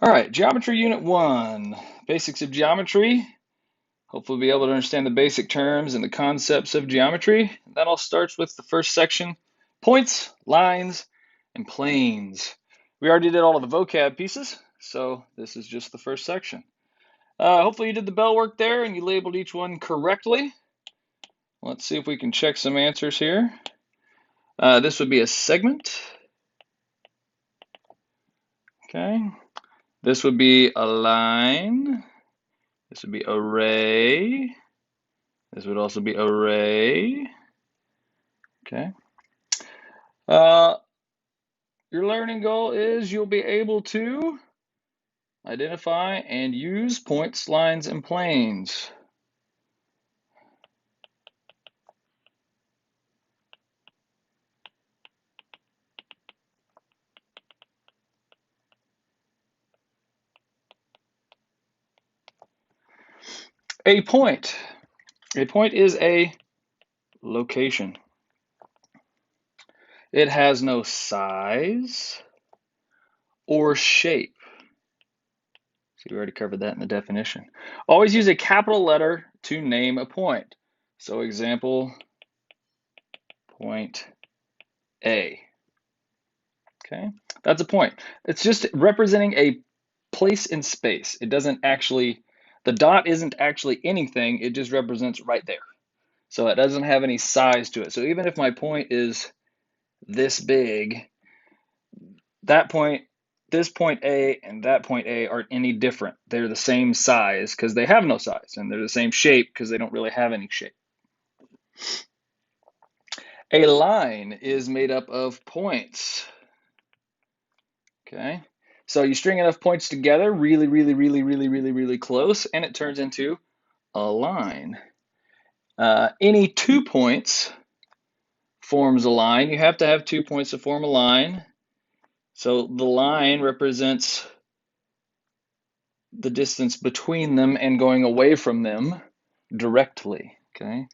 All right, Geometry Unit 1, Basics of Geometry. Hopefully be able to understand the basic terms and the concepts of geometry. That all starts with the first section, points, lines, and planes. We already did all of the vocab pieces, so this is just the first section. Hopefully you did the bell work there and you labeled each one correctly. Let's see if we can check some answers here. This would be a segment. Okay. This would be a line. This would be array. This would also be array. Okay. Your learning goal is you'll be able to identify and use points, lines, and planes. A point. A point is a location. It has no size or shape. See, we already covered that in the definition. Always use a capital letter to name a point. So example, point A. Okay, that's a point. It's just representing a place in space. It doesn't actually, the dot isn't actually anything, it just represents right there. So it doesn't have any size to it. So even if my point is this big, that point, this point A and that point A aren't any different. They're the same size because they have no size, and they're the same shape because they don't really have any shape. A line is made up of points. Okay, so you string enough points together really close, and it turns into a line. Any 2 points forms a line. You have to have 2 points to form a line. So the line represents the distance between them and going away from them directly. Okay.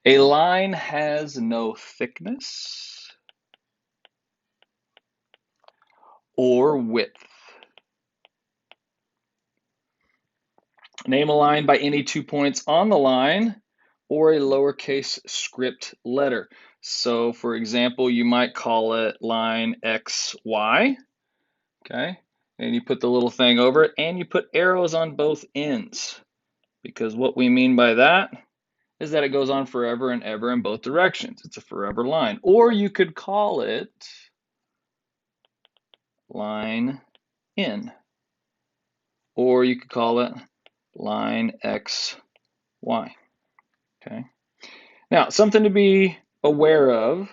A line has no thickness or width. Name a line by any 2 points on the line or a lowercase script letter. So for example, you might call it line XY, okay? And you put the little thing over it and you put arrows on both ends, because what we mean by that is that it goes on forever and ever in both directions. It's a forever line. Or you could call it line in, or you could call it line XY. Okay. Now, something to be aware of,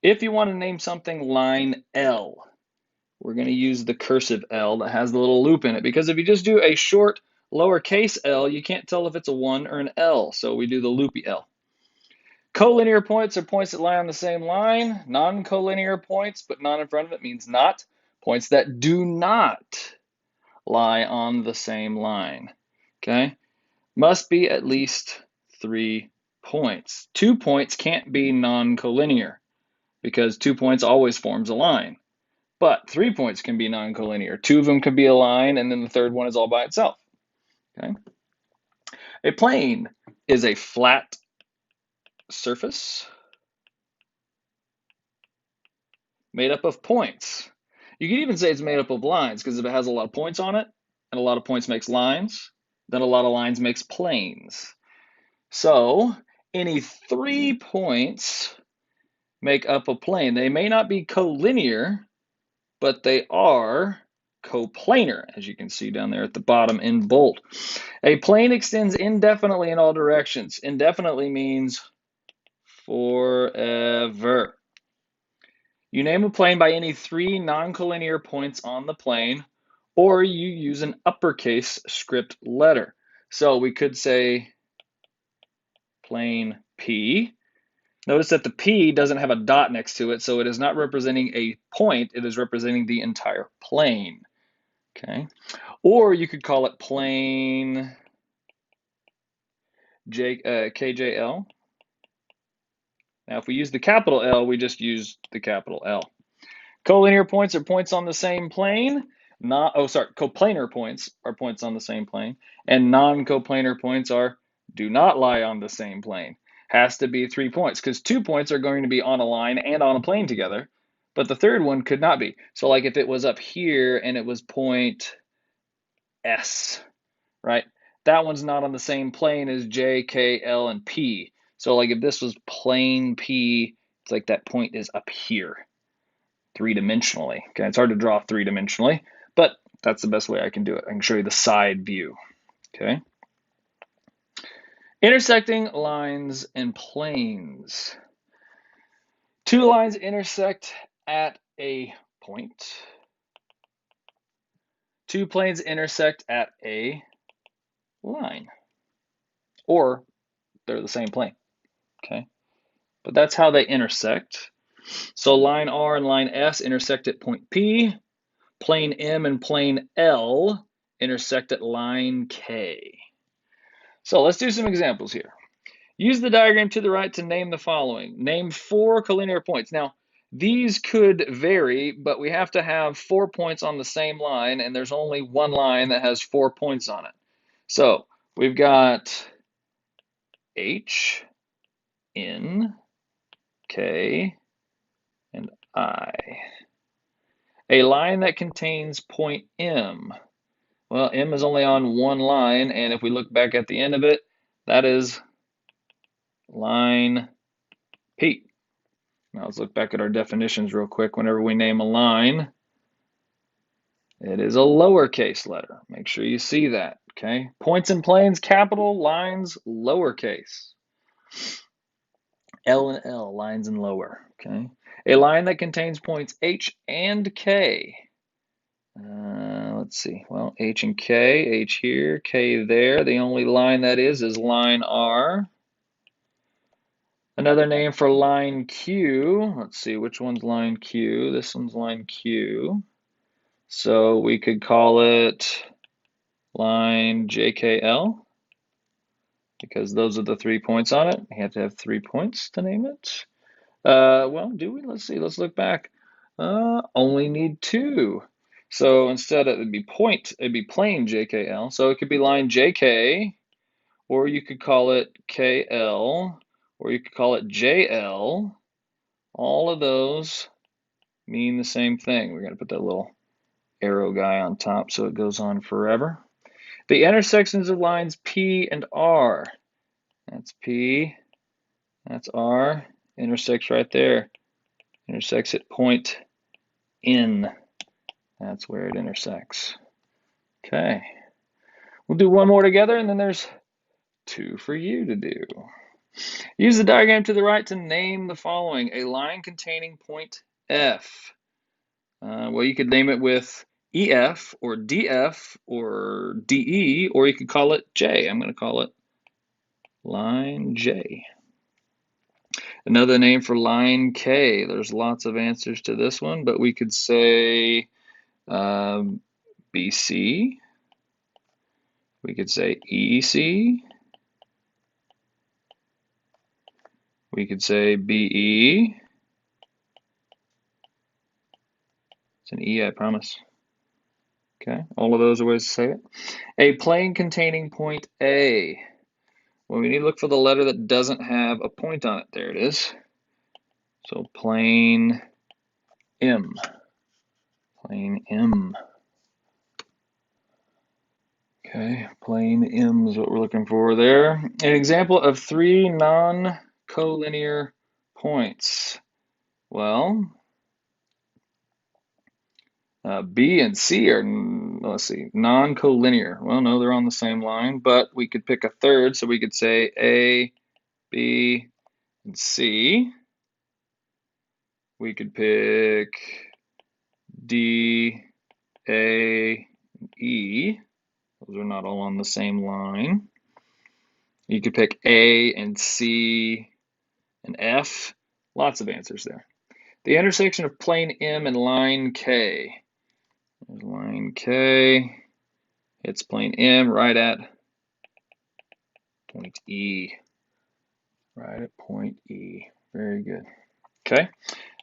if you want to name something line L, we're going to use the cursive L that has the little loop in it, because if you just do a short lowercase l, you can't tell if it's a 1 or an L, so we do the loopy L. Collinear points are points that lie on the same line. Non-collinear points, but not in front of it, means not. Points that do not lie on the same line. Okay? Must be at least 3 points. 2 points can't be non-collinear because 2 points always forms a line. But 3 points can be non-collinear. 2 of them could be a line, and then the third one is all by itself. Okay? A plane is a flat surface made up of points. You could even say it's made up of lines, because if it has a lot of points on it, and a lot of points makes lines, then a lot of lines makes planes. So any 3 points make up a plane. They may not be collinear, but they are coplanar, as you can see down there at the bottom in bold. A plane extends indefinitely in all directions. Indefinitely means forever. You name a plane by any 3 non-collinear points on the plane, or you use an uppercase script letter. So we could say plane P. Notice that the P doesn't have a dot next to it, so it is not representing a point, it is representing the entire plane. Okay. Or you could call it plane KJL. Now, if we use the capital L, we just use the capital L. Collinear points are points on the same plane. Coplanar points are points on the same plane, and non-coplanar points do not lie on the same plane. Has to be 3 points, because 2 points are going to be on a line and on a plane together, but the third one could not be. So like if it was up here and it was point S, right? That one's not on the same plane as J, K, L, and P. So like if this was plane P, it's like that point is up here, three-dimensionally. Okay, it's hard to draw three-dimensionally, but that's the best way I can do it. I can show you the side view. Okay. Intersecting lines and planes. Two lines intersect at a point. Two planes intersect at a line. Or they're the same plane. Okay. But that's how they intersect. So line R and line S intersect at point P. Plane M and plane L intersect at line K. So let's do some examples here. Use the diagram to the right to name the following. Name 4 collinear points. Now, these could vary, but we have to have 4 points on the same line, and there's only one line that has 4 points on it. So we've got H, N, K, and I. A line that contains point M. Well, M is only on one line, and if we look back at the end of it, that is line P. Now let's look back at our definitions real quick. Whenever we name a line, it is a lowercase letter. Make sure you see that, okay? Points and planes, capital, lines, lowercase. L and L, lines and lower, okay? A line that contains points H and K. Let's see, well, H and K, H here, K there. The only line that is line R. Another name for line Q, let's see, which one's line Q? This one's line Q. So we could call it line JKL, because those are the 3 points on it. You have to have 3 points to name it. Well, do we? Let's see, let's look back. Only need 2. So instead it'd be plane JKL. So it could be line JK, or you could call it KL, or you could call it JL. All of those mean the same thing. We're going to put that little arrow guy on top so it goes on forever. The intersections of lines P and R. That's P, that's R, intersects right there. Intersects at point N. That's where it intersects. Okay. We'll do one more together, and then there's 2 for you to do. Use the diagram to the right to name the following. A line containing point F. Well, you could name it with EF or DF or DE, or you could call it J. I'm going to call it line J. Another name for line K. There's lots of answers to this one, but we could say BC. We could say EC. We could say BE. It's an E, I promise. Okay, all of those are ways to say it. A plane containing point A. Well, we need to look for the letter that doesn't have a point on it. There it is. So plane M. Plane M. Okay, plane M is what we're looking for there. An example of 3 non-collinear points. Well, B and C are, let's see, non-collinear. Well, no, they're on the same line, but we could pick a third, so we could say A, B, and C. We could pick D, A, and E. Those are not all on the same line. You could pick A and C and F. Lots of answers there. The intersection of plane M and line K. There's line K. It's plane M right at point E. Right at point E. Very good. Okay.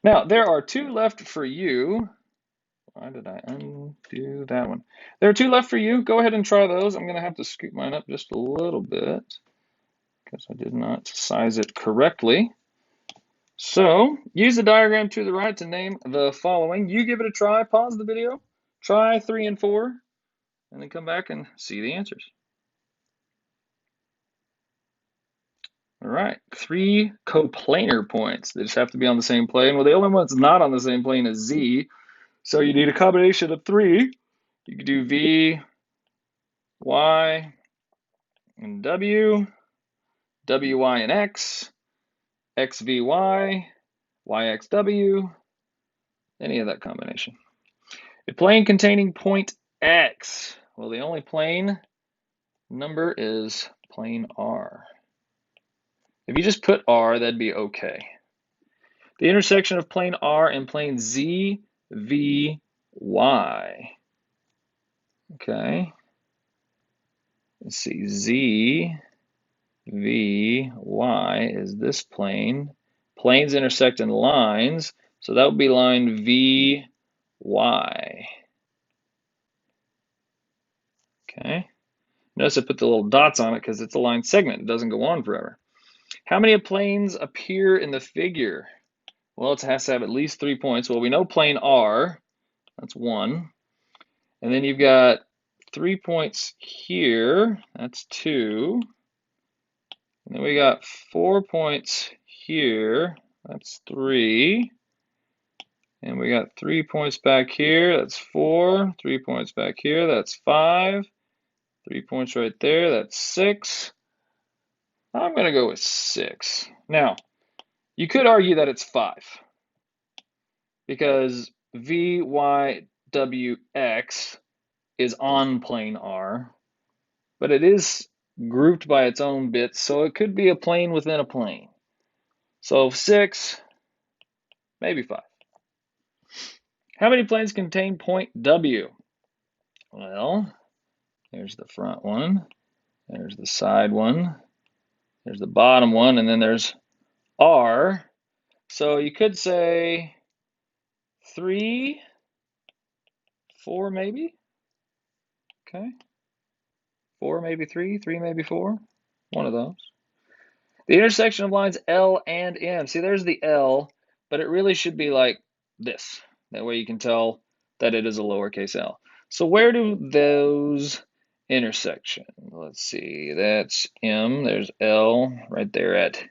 Now, there are 2 left for you. Why did I undo at that one. There are 2 left for you. Go ahead and try those. I'm going to have to scoop mine up just a little bit because I did not size it correctly. So use the diagram to the right to name the following. You give it a try, pause the video, try 3 and 4, and then come back and see the answers. All right, 3 coplanar points. They just have to be on the same plane. Well, the only one that's not on the same plane is Z. So you need a combination of 3. You could do V, Y, and W, WY and X, XVY, YXW, any of that combination. A plane containing point X. Well, the only plane number is plane R. If you just put R, that'd be okay. The intersection of plane R and plane Z, V, Y. Okay. Let's see, Z, V, Y is this plane. Planes intersect in lines, so that would be line V, Y. Okay. Notice I put the little dots on it because it's a line segment. It doesn't go on forever. How many planes appear in the figure? Well, it has to have at least 3 points. Well, we know plane R, that's 1. And then you've got 3 points here, that's 2. And then we got 4 points here, that's 3. And we got 3 points back here, that's 4. 3 points back here, that's 5. 3 points right there, that's 6. I'm going to go with 6. Now, you could argue that it's 5 because VYWX is on plane R, but it is grouped by its own bits, so it could be a plane within a plane. So 6, maybe 5. How many planes contain point W? Well, there's the front one, there's the side one, there's the bottom one, and then there's R. So you could say 3, 4 maybe. Okay. 4 maybe 3, 3 maybe 4. One of those. The intersection of lines L and M. See, there's the L, but it really should be like this. That way you can tell that it is a lowercase l. So where do those intersection? Let's see, that's M, there's L right there at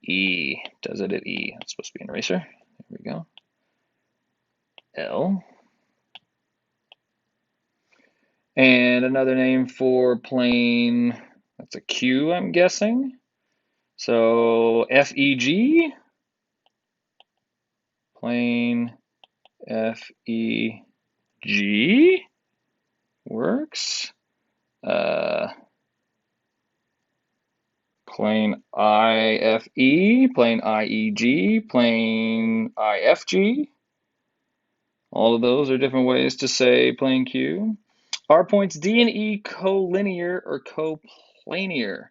E. Does it at E? That's supposed to be an eraser. There we go. L. And another name for plane, that's a Q, I'm guessing. So FEG, plane FEG works. Plane IFE, plane IEG, plane IFG. All of those are different ways to say plane Q. Are points D and E collinear or coplanar?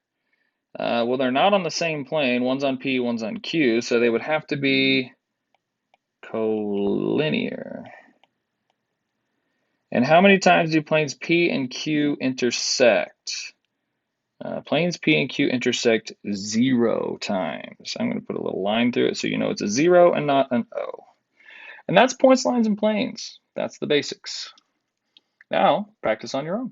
Well, they're not on the same plane. One's on P, one's on Q, so they would have to be collinear. And how many times do planes P and Q intersect? Planes P and Q intersect 0 times. I'm going to put a little line through it so you know it's a 0 and not an O. And that's points, lines, and planes. That's the basics. Now, practice on your own.